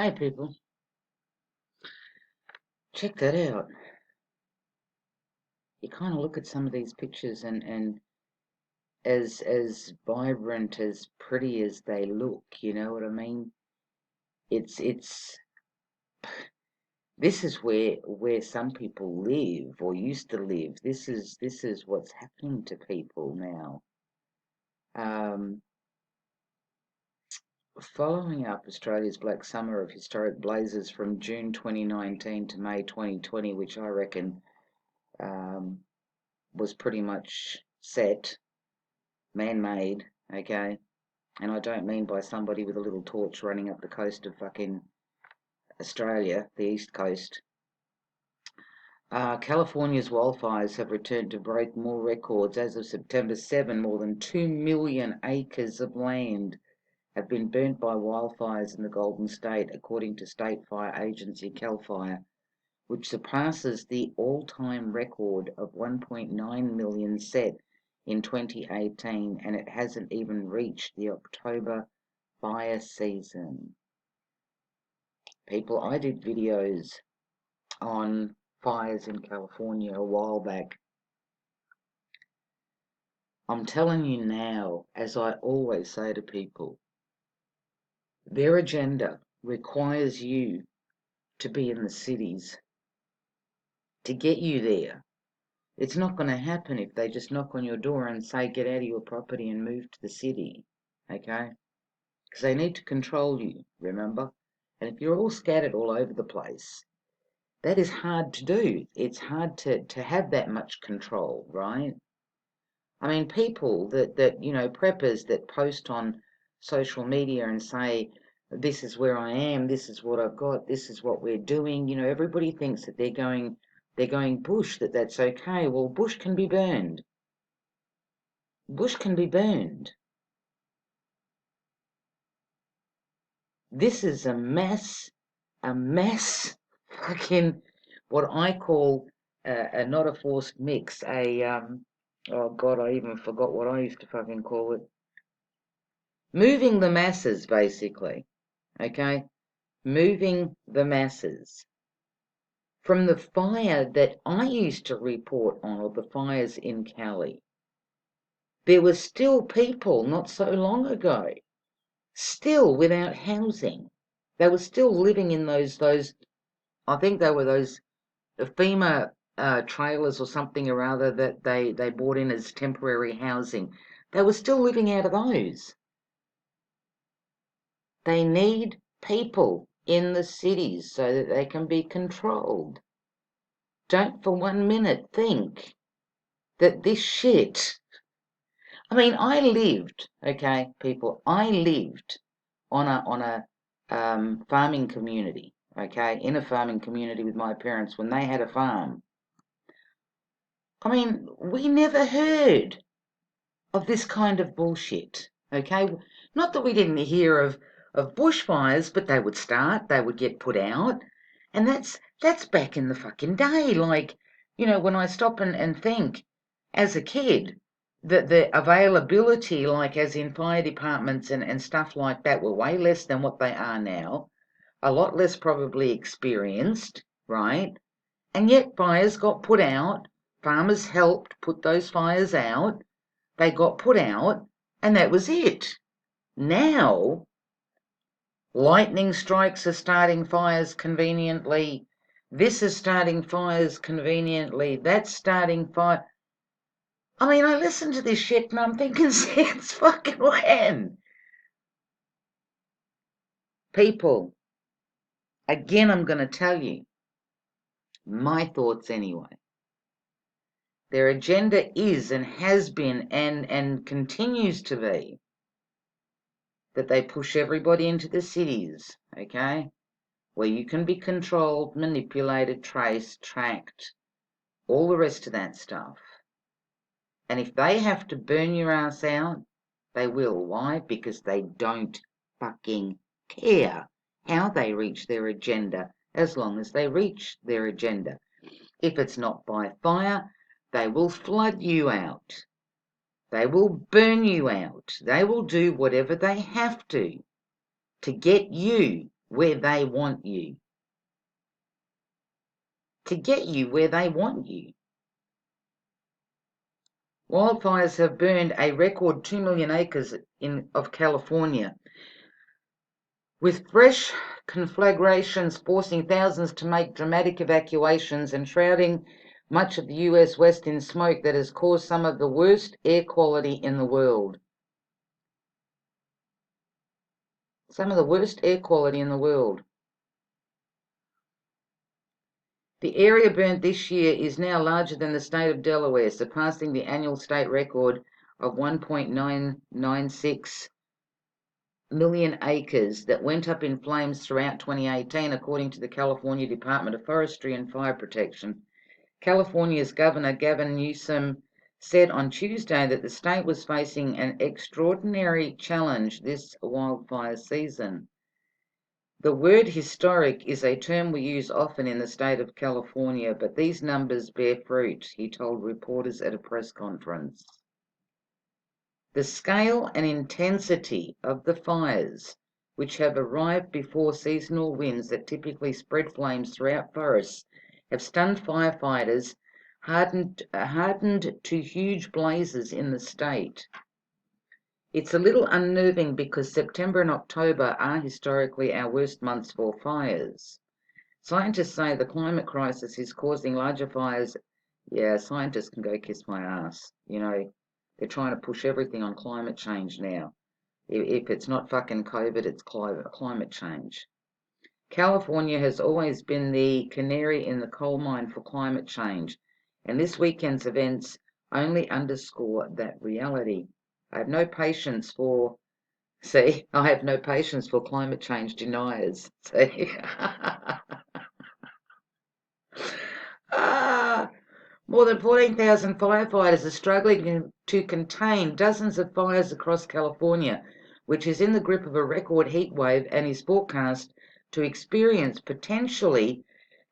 Hey people, check that out. You kind of look at some of these pictures and as vibrant, as pretty as they look, you know what I mean? It's this is where some people live or used to live. This is what's happening to people now. Um, Following up Australia's Black Summer of historic blazes from June 2019 to May 2020, which I reckon um, was pretty much set. Man-made, okay? And I don't mean by somebody with a little torch running up the coast of fucking Australia, the east coast. California's wildfires have returned to break more records. As of September 7, more than 2 million acres of land have been burnt by wildfires in the Golden State, according to state fire agency CAL FIRE, which surpasses the all-time record of 1.9 million set in 2018, and it hasn't even reached the October fire season. People, I did videos on fires in California a while back. I'm telling you now, as I always say to people, their agenda requires you to be in the cities to get you there. It's not going to happen if they just knock on your door and say, get out of your property and move to the city, okay? Because they need to control you, remember? And if you're all scattered all over the place, that is hard to do. It's hard to have that much control, right? I mean, people that preppers that post on social media and say, this is where I am, this is what I've got, this is what we're doing, everybody thinks that they're going bush, that's okay. Well, bush can be burned. Bush can be burned. This is a mess, fucking what I call not a forced mix, oh God, I even forgot what I used to fucking call it. Moving the masses, basically, okay? Moving the masses. From the fire that I used to report on, or the fires in Cali, there were still people not so long ago, still without housing. They were still living in those I think they were those FEMA trailers or something or other that they brought in as temporary housing. They were still living out of those. They need people in the cities so that they can be controlled. Don't for 1 minute think that this shit. I mean, I lived, okay, people. I lived on a farming community, okay, in a farming community with my parents when they had a farm. I mean, we never heard of this kind of bullshit, okay? Not that we didn't hear of bushfires, but they would start, they would get put out, and that's back in the fucking day. Like, when I stop and think, as a kid, that the availability, like as in fire departments and stuff like that, were way less than what they are now, a lot less probably experienced, right? And yet fires got put out, farmers helped put those fires out, they got put out, and that was it. Now, lightning strikes are starting fires conveniently. This is starting fires conveniently. That's starting fire. I mean, I listen to this shit and I'm thinking, since fucking when? People, again, I'm going to tell you my thoughts anyway. Their agenda is and has been and continues to be that they push everybody into the cities, okay? Where you can be controlled, manipulated, traced, tracked, all the rest of that stuff. And if they have to burn your ass out, they will. Why? Because they don't fucking care how they reach their agenda, as long as they reach their agenda. If it's not by fire, they will flood you out. They will burn you out. They will do whatever they have to get you where they want you. To get you where they want you. Wildfires have burned a record 2 million acres of California, with fresh conflagrations forcing thousands to make dramatic evacuations and shrouding much of the US West in smoke that has caused some of the worst air quality in the world. Some of the worst air quality in the world. The area burnt this year is now larger than the state of Delaware, surpassing the annual state record of 1.996 million acres that went up in flames throughout 2018, according to the California Department of Forestry and Fire Protection. California's Governor Gavin Newsom said on Tuesday that the state was facing an extraordinary challenge this wildfire season. The word historic is a term we use often in the state of California, but these numbers bear fruit, he told reporters at a press conference. The scale and intensity of the fires, which have arrived before seasonal winds that typically spread flames throughout forests, have stunned firefighters, hardened to huge blazes in the state. It's a little unnerving because September and October are historically our worst months for fires. Scientists say the climate crisis is causing larger fires. Yeah, scientists can go kiss my ass. You know, they're trying to push everything on climate change now. If it's not fucking COVID, it's climate change. California has always been the canary in the coal mine for climate change, and this weekend's events only underscore that reality. I have no patience for climate change deniers. See? More than 14,000 firefighters are struggling to contain dozens of fires across California, which is in the grip of a record heat wave and is forecast to experience potentially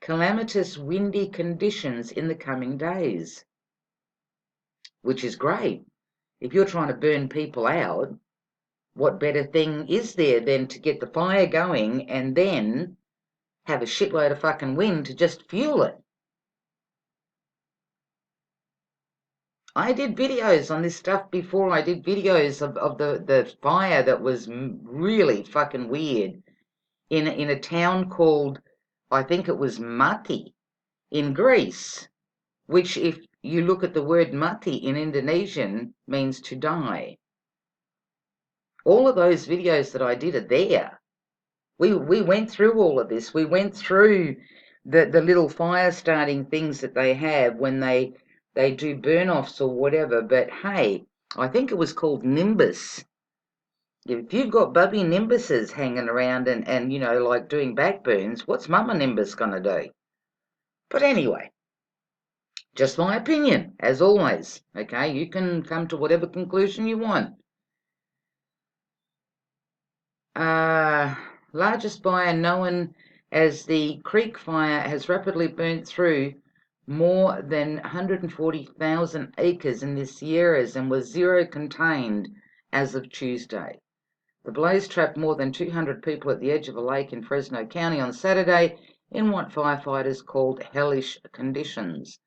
calamitous windy conditions in the coming days. Which is great. If you're trying to burn people out, what better thing is there than to get the fire going and then have a shitload of fucking wind to just fuel it? I did videos on this stuff before. I did videos of the fire that was really fucking weird in a town called, I think it was Mati in Greece, which if you look at the word Mati in Indonesian means to die. All of those videos that I did are there. We went through all of this. We went through the little fire starting things that they have when they do burn-offs or whatever. But hey, I think it was called Nimbus. If you've got Bubby Nimbuses hanging around and you know, like doing backburns, what's Mama Nimbus gonna do? But anyway, just my opinion, as always. Okay, you can come to whatever conclusion you want. Largest fire known as the Creek Fire has rapidly burnt through more than 140,000 acres in the Sierras and was zero contained as of Tuesday. The blaze trapped more than 200 people at the edge of a lake in Fresno County on Saturday in what firefighters called hellish conditions.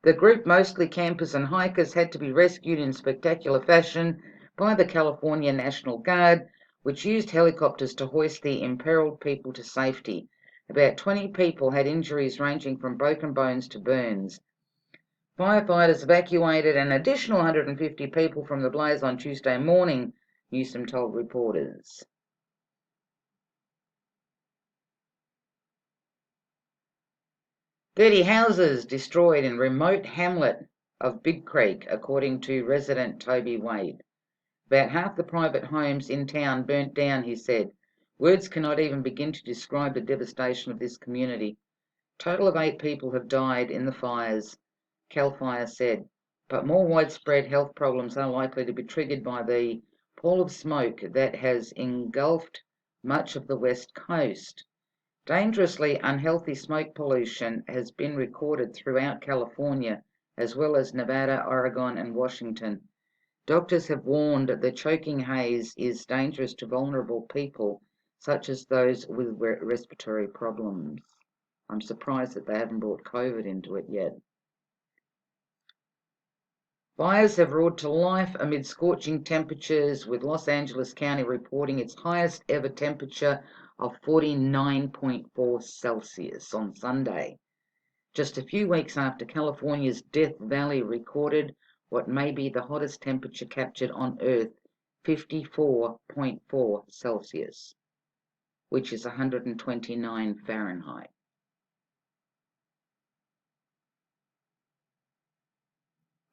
The group, mostly campers and hikers, had to be rescued in spectacular fashion by the California National Guard, which used helicopters to hoist the imperiled people to safety. About 20 people had injuries ranging from broken bones to burns. Firefighters evacuated an additional 150 people from the blaze on Tuesday morning, Newsom told reporters. "30 houses destroyed in remote hamlet of Big Creek, according to resident Toby Wade. About half the private homes in town burnt down," he said. "Words cannot even begin to describe the devastation of this community. Total of 8 people have died in the fires," CAL FIRE said, but more widespread health problems are likely to be triggered by the pall of smoke that has engulfed much of the west coast. Dangerously unhealthy smoke pollution has been recorded throughout California, as well as Nevada, Oregon, and Washington. Doctors have warned the choking haze is dangerous to vulnerable people, such as those with respiratory problems. I'm surprised that they haven't brought COVID into it yet. Fires have roared to life amid scorching temperatures, with Los Angeles County reporting its highest ever temperature of 49.4 Celsius on Sunday, just a few weeks after California's Death Valley recorded what may be the hottest temperature captured on Earth, 54.4 Celsius, which is 129 Fahrenheit.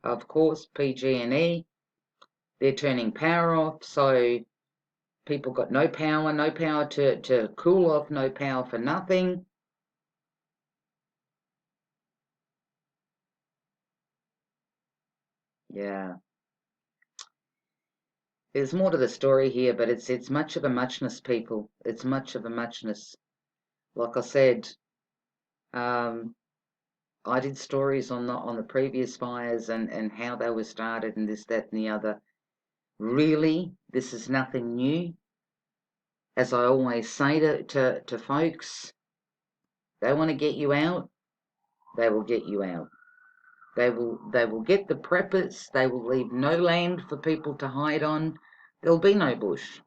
Of course, PG&E, they're turning power off, so people got no power to cool off, no power for nothing. Yeah. There's more to the story here, but it's much of a muchness, people. It's much of a muchness. Like I said, I did stories on the previous fires and how they were started and this, that, and the other. Really, this is nothing new. As I always say to folks, they want to get you out, they will get you out. They will get the preppers, they will leave no land for people to hide on. There'll be no bush.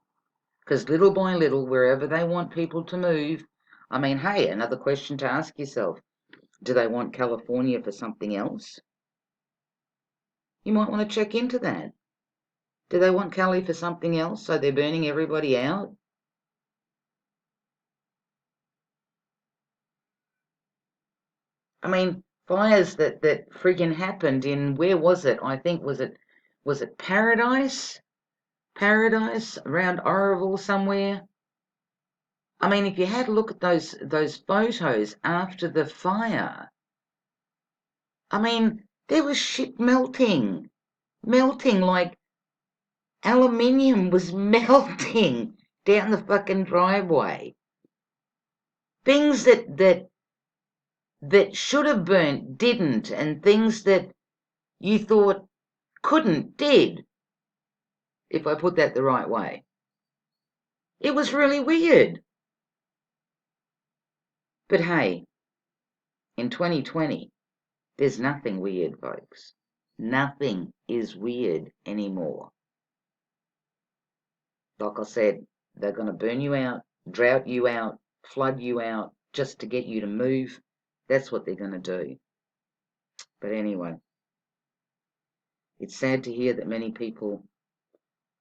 Because little by little, wherever they want people to move, I mean, hey, another question to ask yourself. Do they want California for something else? You might want to check into that. Do they want Cali for something else, so they're burning everybody out? I mean, fires that friggin' happened in, where was it? I think, was it Paradise? Paradise, around Oroville somewhere? I mean, if you had a look at those photos after the fire, I mean, there was shit melting like aluminium was melting down the fucking driveway. Things that should have burnt didn't, and things that you thought couldn't did, if I put that the right way. It was really weird. But hey, in 2020, there's nothing weird, folks. Nothing is weird anymore. Like I said, they're going to burn you out, drought you out, flood you out, just to get you to move. That's what they're going to do. But anyway, it's sad to hear that many people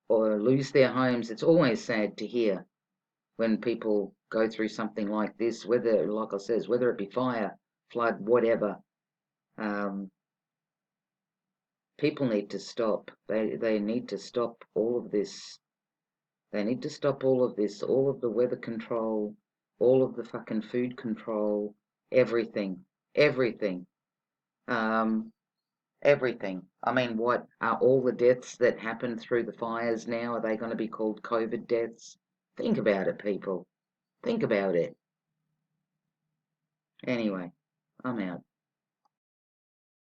lose their homes. It's always sad to hear when people go through something like this, whether, like I says, whether it be fire, flood, whatever. People need to stop. They need to stop all of this. They need to stop all of this, all of the weather control, all of the fucking food control, everything, everything, everything. I mean, what are all the deaths that happen through the fires now? Are they going to be called COVID deaths? Think about it, people. Think about it. Anyway, I'm out.